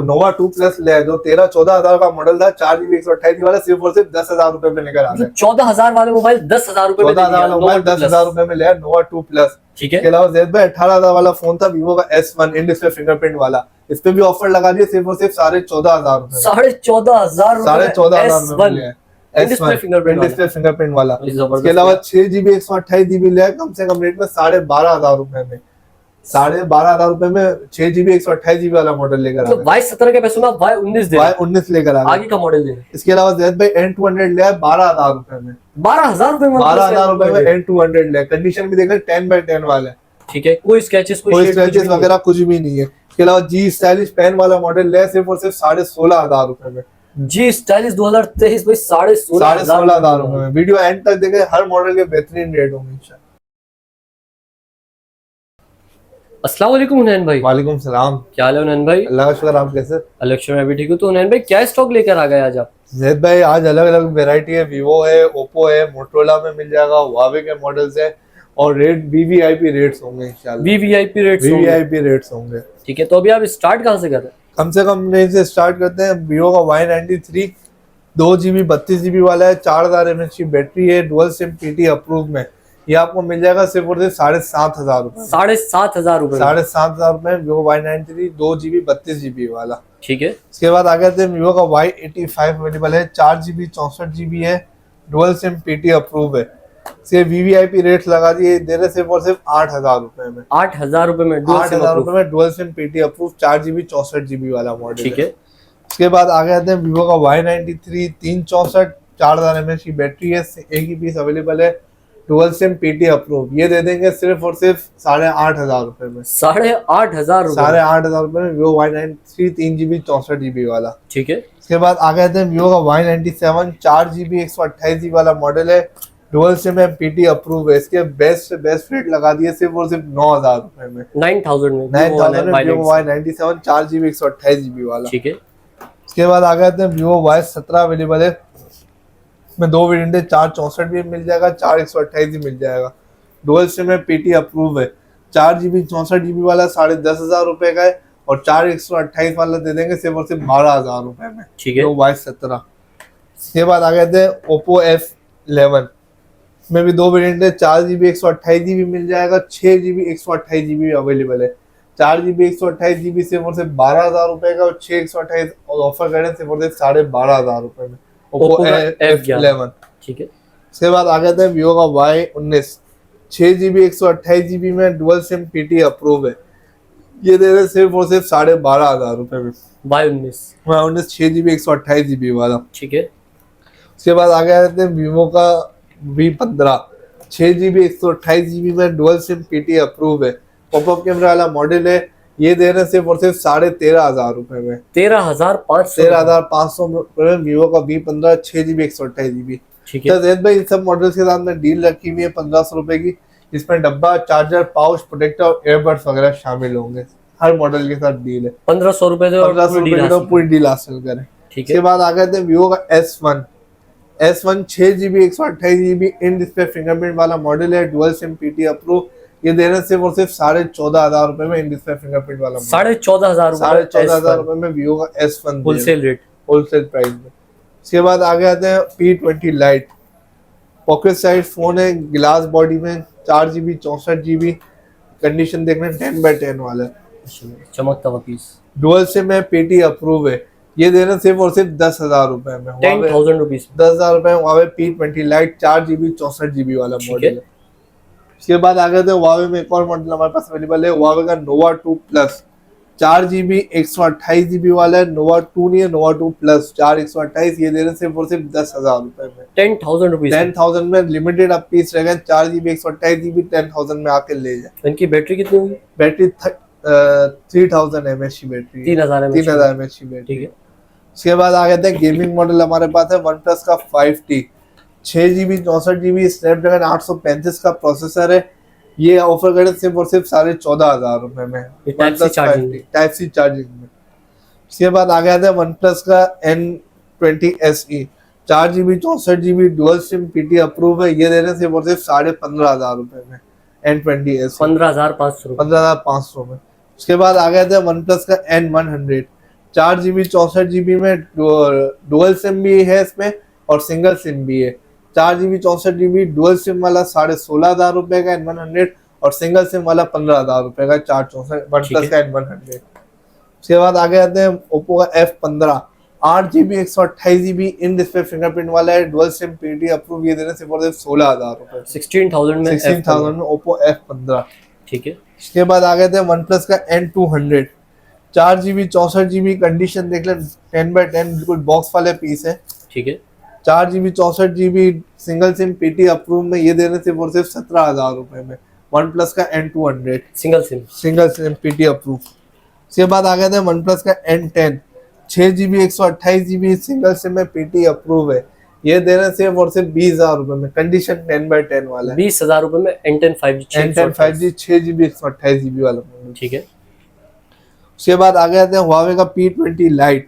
नोवा 2 plus ले जो 13-14 हजार का मॉडल था, 4 GB 128 वाला, सिर्फ और सिर्फ 10,000 रुपए में लेकर आ रहे हैं। 14,000 वाले मोबाइल 10,000 रुपए में 14,000 वाला मोबाइल 10,000 रुपए में लिया नोवा 2 प्लस। ठीक है। इसके अलावा जेड भाई 18,000 वाला फोन था वीवो का S1 इन डिस्प्ले फिंगरप्रिंट वाला, इस पे भी ऑफर लगा दिए सिर्फ और सिर्फ 14,500 रुपए। 14,500 14,500 डिस्प्ले फिंगरप्रिंट वाला। इसके अलावा 6 GB 128 GB लिया कम से कम रेट में 12,500 रुपए में। 12,500 रुपए में 6 GB 128 GB वाला मॉडल लेकर आ रहे हैं। Y17 के पैसों में Y19 दे, Y19 लेकर आ रहे हैं, आगे का मॉडल दे। इसके अलावा जेड भाई N200 लिया 12,000 रुपए में। 12,000 रुपए में 12,000 रुपए में N200 लिया, कंडीशन भी देखें 10/10 वाला है। ठीक है, कोई स्क्रैचेस कोई स्क्रैचेस वगैरह कुछ भी नहीं है। इसके अलावा जी स्टाइलिश पेन वाला मॉडल लिया सिर्फ और सिर्फ 16,500 रुपए में। जी स्टाइलिश 2023 भाई 16,500 रुपए में। वीडियो एंड तक देखें, हर मॉडल के बेहतरीन रेट होंगे इंशाल्लाह। अस्सलाम वालेकुम हुनैन भाई। वालेकुम सलाम, क्या हाल है हुनैन भाई? अल्लाह का शुक्र, आप कैसे? अल्लाह का शुक्र, मैं भी ठीक हूँ। तो हुनैन भाई क्या स्टॉक लेकर आ गए आज आप? जैद भाई आज अलग अलग वेरायटी है, वीवो है, ओप्पो है, मोटरोला में मिल जाएगा, हुआवे के मॉडल्स है, और रेट वीवीआईपी रेट्स होंगे इंशाल्लाह। वीवीआईपी रेट्स होंगे। ठीक है, तो अभी आप स्टार्ट कहाँ से कर रहे हैं? कम से कम रेंज से स्टार्ट करते हैं। वीवो का Y93 2 GB 32 GB वाला है, 4000 mAh की बैटरी है, डुअल सिम PT अप्रूव में। ये आपको मिल जाएगा सिर्फ और सिर्फ 7,500 रुपए। 7,500 रुपए। 7,500 रुपए में वीवो Y93 2 GB 32 GB वाला। ठीक है। इसके बाद आ गए थे वीवो का Y85 अवेलेबल है, 4 GB 64 GB है, डुअल सिम PT अप्रूव है। इसके वीवीआईपी रेट्स लगा दिए, दे रहे सिर्फ और सिर्फ 8,000 रुपए में। 8,000 रुपए में 8,000 रुपए में dual SIM PT approve 4 GB 64 GB वाला मॉडल। ठीक है। इसके बाद आ गए थे वीवो का Y93 364 4000 mAh की बैटरी है, एक ही पीस अवेलेबल है, डुअल सिम PT अप्रूव। ये दे देंगे सिर्फ और सिर्फ 8,500 रुपए में। 8,500 8,500 रुपए में वीवो Y93 3 GB 64 GB वाला। ठीक है। इसके बाद आ गए थे वीवो का Y97 4 GB 128 GB वाला मॉडल है, डुअल सिम है, PT अप्रूव है। इसके बेस्ट रेट लगा दिए सिर्फ और सिर्फ 9,000 रुपए में। 9,000 में वीवो Y97 4 GB 128 GB वाला। ठीक है। इसके बाद आ गए थे वीवो Y17 अवेलेबल है, में 2 वेरिएंट है, 464 भी मिल जाएगा, 4 128 भी मिल जाएगा, डुअल सिम है, PT अप्रूव है। 4 GB 64 GB वाला 10,500 रुपए का है, और 4 128 वाला दे देंगे सिर्फ और सिर्फ 12,000 रुपए में। ठीक है। तो Y17। इसके बाद आ गए थे ओप्पो F11 में भी 2 वेरिएंट है, 4 GB 128 GB मिल जाएगा, 6 GB 128 GB अवेलेबल है। 4 GB 128 GB सिर्फ और सिर्फ 12,000 रुपए का, और 6 128 ऑफर करें सिर्फ और सिर्फ 12,500 रुपए में। Oppo F11। ठीक है। इसके बाद आ गए थे वीवो का Y19 6 GB 128 GB में, डुअल सिम PT अप्रूव है। ये दे रहे सिर्फ और सिर्फ 12,500 रुपए में। Y19 6 GB 128 GB वाला। ठीक है। उसके बाद आ गए थे वीवो का V15 6 GB 128 GB में, डुअल सिम PT अप्रूव है, पॉपअप कैमरा वाला मॉडल है। ये दे रहे सिर्फ और सिर्फ 13,500 रुपए में। 13,500 में वीवो का V15 6 GB 128 GB। ठीक है। जैद भाई इन सब मॉडल्स के साथ में डील रखी हुई है 1,500 रुपए की, जिसमें डब्बा, चार्जर, पाउच, प्रोटेक्टर और एयरबड्स वगैरह शामिल होंगे। हर मॉडल के साथ डील है। 1,500 रुपए से 1,500 रुपए तो पूरी डील हासिल करें। ठीक है। इसके बाद आ गए थे वीवो का S1 6 GB 128 GB in display fingerprint वाला मॉडल है, डुअल सिम PT अप्रूव। ये दे रहे सिर्फ और सिर्फ 14,500 रुपए में इन डिस्प्ले फिंगरप्रिंट वाला। 14,500 रुपए में वीवो का S1 होलसेल प्राइस में। इसके बाद आ गए थे P20 light, pocket size phone है, ग्लास बॉडी में, 4 GB 64 GB, कंडीशन देखना 10/10 वाला है, चमकता हुआ पीस, डुअल सिम है, PT अप्रूव है। ये दे रहे सिर्फ और सिर्फ 10,000 रुपए में। 10,000 रुपीज 10,000 रुपए में Huawei P20 light 4 GB 64 GB वाला मॉडल है। इसके बाद आ गए थे Huawei में एक और मॉडल हमारे पास अवेलेबल है, Huawei का Nova 2 प्लस 4 GB 128 GB वाला है। Nova 2 नहीं है, Nova 2 प्लस 4 128। ये दे रहे सिर्फ और सिर्फ 10,000 रुपए में। 10,000 रुपीज 10,000 में लिमिटेड अब पीस रहेगा, 4 GB 128 GB 10,000 में आके ले जाए। इनकी बैटरी कितनी होगी? बैटरी 3000 mAh की बैटरी, 3,000 mAh की बैटरी। ठीक है। इसके बाद आ गए थे गेमिंग मॉडल हमारे पास है, OnePlus का 5T 6 GB 64 GB स्नैपड्रैगन 835 का प्रोसेसर है। ये ऑफर करें सिर्फ और सिर्फ 14,500 रुपए में, टाइप सी चार्जिंग में। इसके बाद आ गया था OnePlus का N20 SE 4 GB 64 GB dual SIM PT approve है। ये दे रहे सिर्फ और सिर्फ 15,500 रुपए में, N20 SE 15,500 में। उसके बाद आ गया था OnePlus का N100 4 GB 64 GB में डुअल सिम भी है इसमें और सिंगल सिम भी है। 4 GB 64 GB डुअल सिम वाला 16,500 रुपए का N100 और सिंगल सिम वाला 15,000 रुपए का 464 वन ठीक प्लस है। का N100। उसके बाद आगे आते हैं ओप्पो का F15 8 GB 128 GB in display fingerprint वाला है, डुअल सिम पीटी अप्रूव, ये देने से 16,000 रुपए 16,000 में 16,000 में ओप्पो F15। ठीक है। उसके बाद आ गए थे वन प्लस का N200 4 GB 64 GB कंडीशन देख लें 10x10 बिल्कुल बॉक्स वाले पीस है। ठीक है। 4 GB 64 GB single SIM PT approve में, ये देने से सिर्फ 17,000 रुपए में वन प्लस का N200 single SIM. Single SIM PT approve. उसके बाद आ गए थे वन प्लस का N10 6 GB 128 GB single SIM में पीटी अप्रूव है, ये देने से सिर्फ 20,000 रुपए में कंडीशन 10x10 वाला है। 20,000 रुपए में N10 5G N10 5G 6 GB 128 GB वाला मॉडल। ठीक है। उसके बाद आ गए थे Huawei का P20 Lite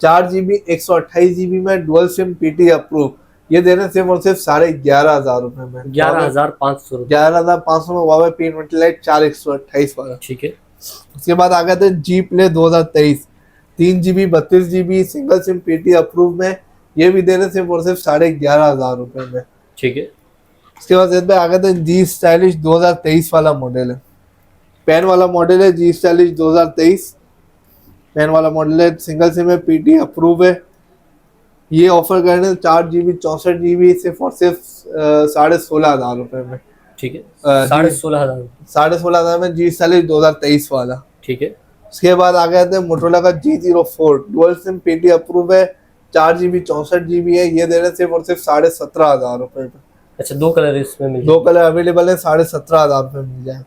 4 GB 128 GB में डुअल सिम पीटी अप्रूव, ये देने से सिर्फ 11,500 रुपए में 11,500 रुपए। 11,500 में Huawei P20 Lite 4 128 वाला। ठीक है। उसके बाद आ गए थे G Play 2023 3 GB 32 GB single SIM PT approve में, ये भी देने से सिर्फ 11,500 रुपए में। ठीक है। उसके बाद इसमें आ गए थे G Stylish 2023 वाला मॉडल है, पेन वाला मॉडल है G Stylish 2023 पेन वाला मॉडल है, सिंगल सिम में पीटी अप्रूव है, ये ऑफर कर रहे हैं 4 GB 64 GB सिर्फ 16,500 रुपए में। ठीक है। जी। 16,500। 16,500 में G Stylish 2023 वाला। ठीक है। उसके बाद आ गए थे मोटोरोला का G04 dual SIM PT approve है, 4 GB 64 GB है, ये दे रहे सिर्फ 17,500 रुपए में। अच्छा, दो कलर इसमें मिल दो कलर अवेलेबल है, 17,500 रुपए मिल जाए।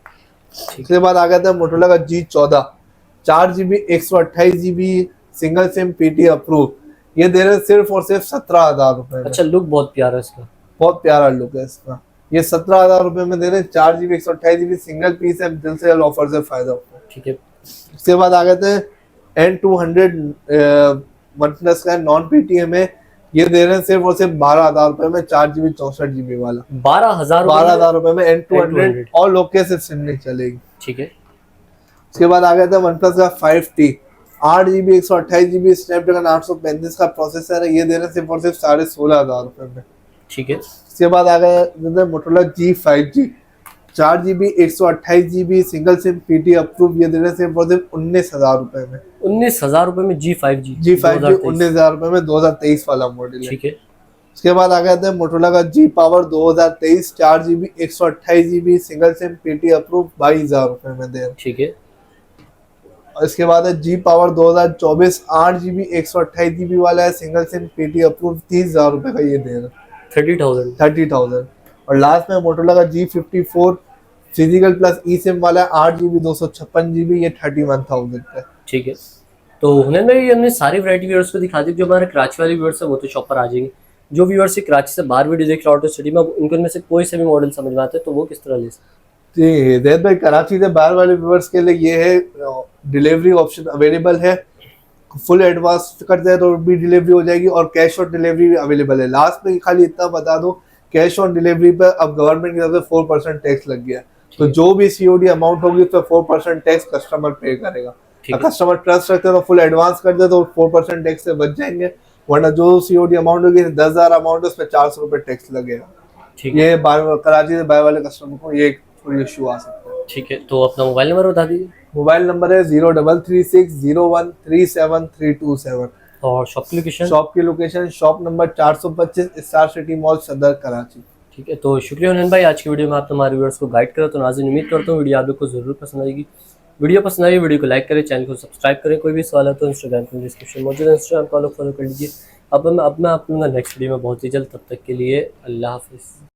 उसके बाद आ गया था मोटोरोला का G14 4 GB 128 GB single SIM PT approve, ये दे रहे सिर्फ 17,000 रुपए में। अच्छा, लुक बहुत प्यारा है इसका। बहुत प्यारा लुक है इसका, ये 17,000 रुपए में दे रहे 4 GB 128 GB सिंगल पीस है, दिल से ऑफर से फायदा होता है। ठीक है। उसके बाद आ गए थे N200 वन प्लस का नॉन पीटीएम है, ये दे रहे हैं सिर्फ 12,000 रुपए में 4 GB 64 GB वाला। 12,000 रुपए में N200 और लोग के सिर्फ सिम नहीं चलेगी। ठीक है। उसके बाद आ गया था वन प्लस का 5T 8 GB 128 GB स्नैपड्रैगन 835 का प्रोसेसर है, ये दे रहे हैं सिर्फ 16,500 रुपए में। ठीक है। उसके बाद आ गया Motorola G5G 4 GB 128 GB single SIM PT approve, ये दे रहे हैं सिर्फ 19,000 रुपए में। 19,000 रुपए में G5G 19,000 रुपए में 2023 वाला मॉडल है। ठीक है। उसके बाद आ गया था मोटोरोला का G Power 2023 4 GB 128 GB single SIM PT approve 22,000 रुपए में दे रहे हैं। ठीक है। और इसके बाद है G Power 2024 8 GB 128 GB वाला है, सिंगल सिम पीटी अप्रूव 30,000 रुपए का ये दे रहे हैं 30,000। और लास्ट में मोटोरोला का G54 फिजिकल प्लस ई सिम वाला है 8 GB 256 GB, ये 31,000 का। ठीक है। तो हुनैन भाई, हमने सारी वैरायटी व्यूअर्स को दिखा दी। जो हमारे कराची वाले व्यूअर्स है वो तो शॉप पर आ जाएंगे, जो व्यूअर्स कराची से बाहर वीडियो देख रहे हैं ऑटो सिटी में, उनको इनमें से कोई से भी मॉडल समझ में आते हैं तो वो किस तरह ले सकते हैं? जी जैद भाई, कराची से बाहर वाले व्यूअर्स के लिए ये है डिलीवरी ऑप्शन अवेलेबल है, फुल एडवांस करते हैं तो भी डिलीवरी हो जाएगी और कैश ऑन डिलीवरी भी अवेलेबल है। लास्ट में खाली इतना बता दो, कैश ऑन डिलीवरी पर अब गवर्नमेंट की तरफ से 4% टैक्स लग गया, तो जो भी COD अमाउंट होगी उस पर 4% टैक्स कस्टमर पे करेगा। कस्टमर ट्रस्ट रखते हैं तो फुल एडवांस कर दे तो 4% टैक्स से बच जाएंगे, वरना जो COD अमाउंट होगी 10,000 अमाउंट है उस पर 400 रुपए टैक्स लगेगा। ये कराची से बाहर वाले कस्टमर को ये थोड़ी इशू आ सकता है। ठीक है। तो अपना मोबाइल नंबर बता दीजिए। मोबाइल नंबर है 03360137 और शॉप की लोकेशन? शॉप की location shop number 425 star city mall सदर कराची। ठीक है। तो शुक्रिया हुनैन भाई, आज की वीडियो में आपने हमारे व्यूअर्स को गाइड करा। तो नाज़रीन, उम्मीद करता हूँ वीडियो आप लोग को जरूर पसंद आएगी। वीडियो पसंद आई वीडियो को लाइक करें, चैनल को सब्सक्राइब करें। कोई भी सवाल है तो इंस्टाग्राम पर डिस्क्रिप्शन मौजूद है, इंस्टाग्राम फॉलो करें लीजिए। अब मैं आप लोगों नेक्स्ट वीडियो में बहुत ही जल्द, तब तक के लिए अल्लाह हाफिज़।